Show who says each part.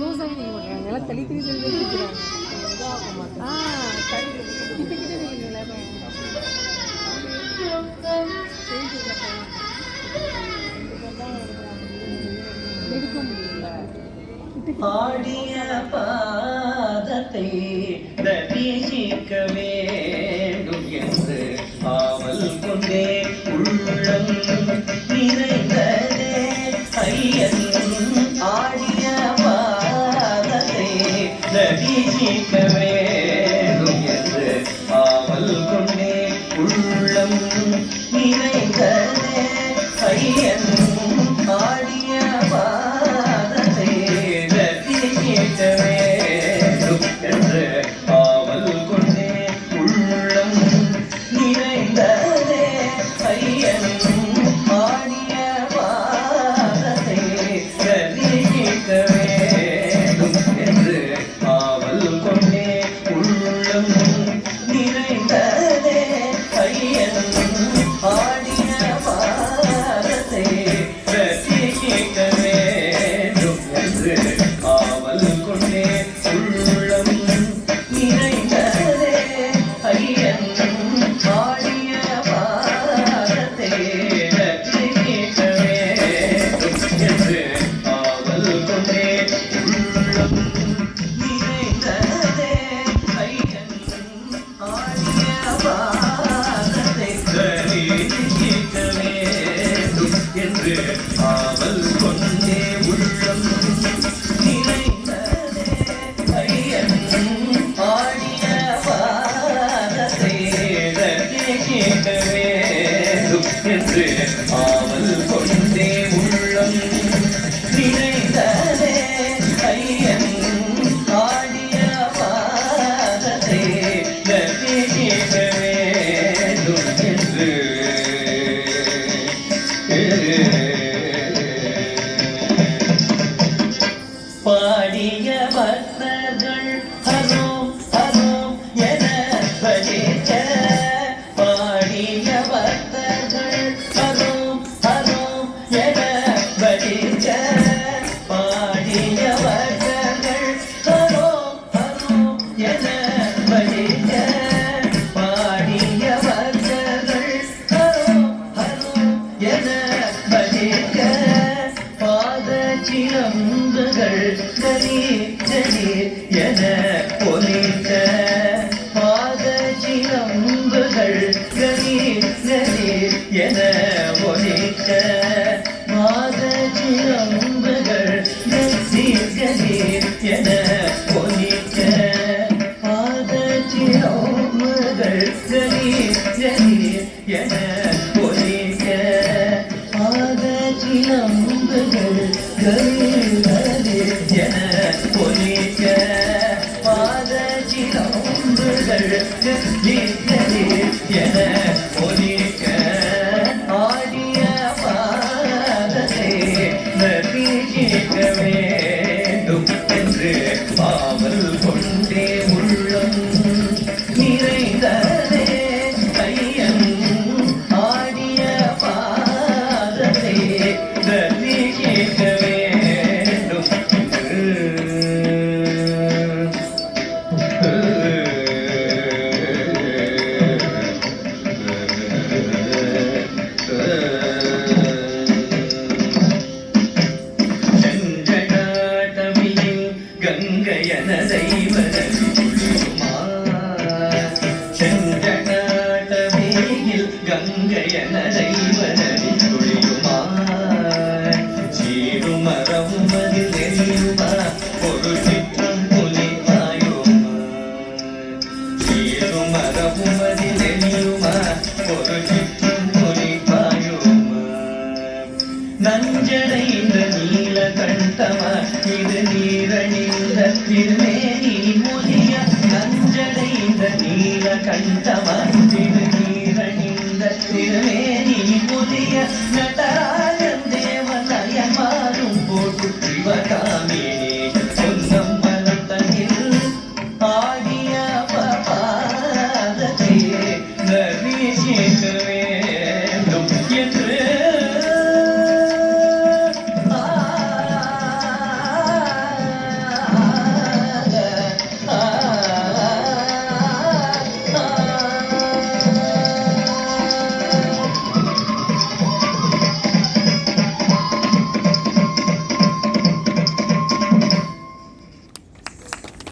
Speaker 1: லூசாக நீங்கள் பண்ணுறாங்க எல்லாம் தள்ளி தள்ளி தள்ளி கொடுக்குறாங்க கிட்ட கிட்ட நீங்கள் எல்லாரும் எடுக்க முடியல.
Speaker 2: ஆடிய பாதத்தை தரிசிக்க வேண்டும் என்று ஆவல் கொண்டே உள்ளம் நிறைந்ததே ஐயன். ஆடிய பாதத்தை தரிசிக்க வேண்டும் என்று ஆவல் கொண்டே உள்ளம் நிறைந்ததே ஐயன். ஆடிய பாதத்தை தரிசிக்க வேண்டும் என்று ஆவல் கொண்டே உள்ளம் நிறைந்ததே ஐயன். ஆடிய பாதத்தை தரிசிக்க வேண்டும் என்று ஆவல் கொண்டே உள்ளம் நிறைந்ததே ஐயன். ஆடிய பாதத்தை தரிசிக்க வேண்டும் என்று ஆவல் கொண்டே உள்ளம் நிறைந்ததே ஐயன். ஆடிய பாதத்தை தரிசிக்க வேண்டும் என்று ஆவல் கொண்டே உள்ளம் நிறைந்ததே ஐயன். ஆடிய பாதத்தை தரிசிக்க வேண்டும் என்று ஆவல் கொண்டே உள்ளம் நிறைந்ததே ஐயன். ஆடிய பாதத்தை தரிசிக்க வேண்டும் என்று ஆவல் கொண்டே உள்ளம் நிறைந்ததே ஐயன். ஆடிய பாதத்தை தரிசிக்க வேண்டும் என்று பாடிய பக்தர்கள் ஹரோம் ஹரோம் என பஜிக்க. பாடிய பக்தர்கள் ஹரோம் ஹரோம் என பஜிக்க. பாடிய பக்தர்கள் ஹரோம் ஹரோம் என பஜிக்க. பாடிய பக்தர்கள் ஹரோம் ஹரோம் என பஜிக்க. பாத சிலம்புகள் கலீர் கலீர் என ஒலிக்க. பாத சிலம்புகள் கலீர் கலீர் என ஒலிக்க. பாத சிலம்புகள் கலீர் கலீர் என ஒலிக்க. பாத சிலம்புகள் கலீர் கலீர் என ஒலிக்க. பாத சிலம்புகள் கலீர் கலீர் என ஒலிக்க. பாத சிலம்புகள் கலீர் கலீர் என ஒலிக்க. ஆடிய பாதத்தை தரிசிக்க வேண்டும் என்று ஆவல் கொண்டே உள்ளம் நிறைந்ததே ஐயன். ஆடிய பாதத்தை தரிசிக்க வேண்டும் செஞ்சகாட்டவியில் கங்கையன தெய்வதன் குளிருமா. செஞ்சகாட்டவியில் கங்கையன தெய்வதனி குளிருமா. சீருமரவும் அதில் தெரியுமா ஒரு சிற்றம் புலிவாயுமா. சீருமரவும் அதில் தெரியுமா ஒரு சிற்றம் புலிவாயுமா. நஞ்சடைந்த நீலகண்டமா இது நீரணிந்த திருமேனி முதிய. நஞ்சடைந்த நீலகண்டமா இது நீரணிந்த திருமேனி முதிய.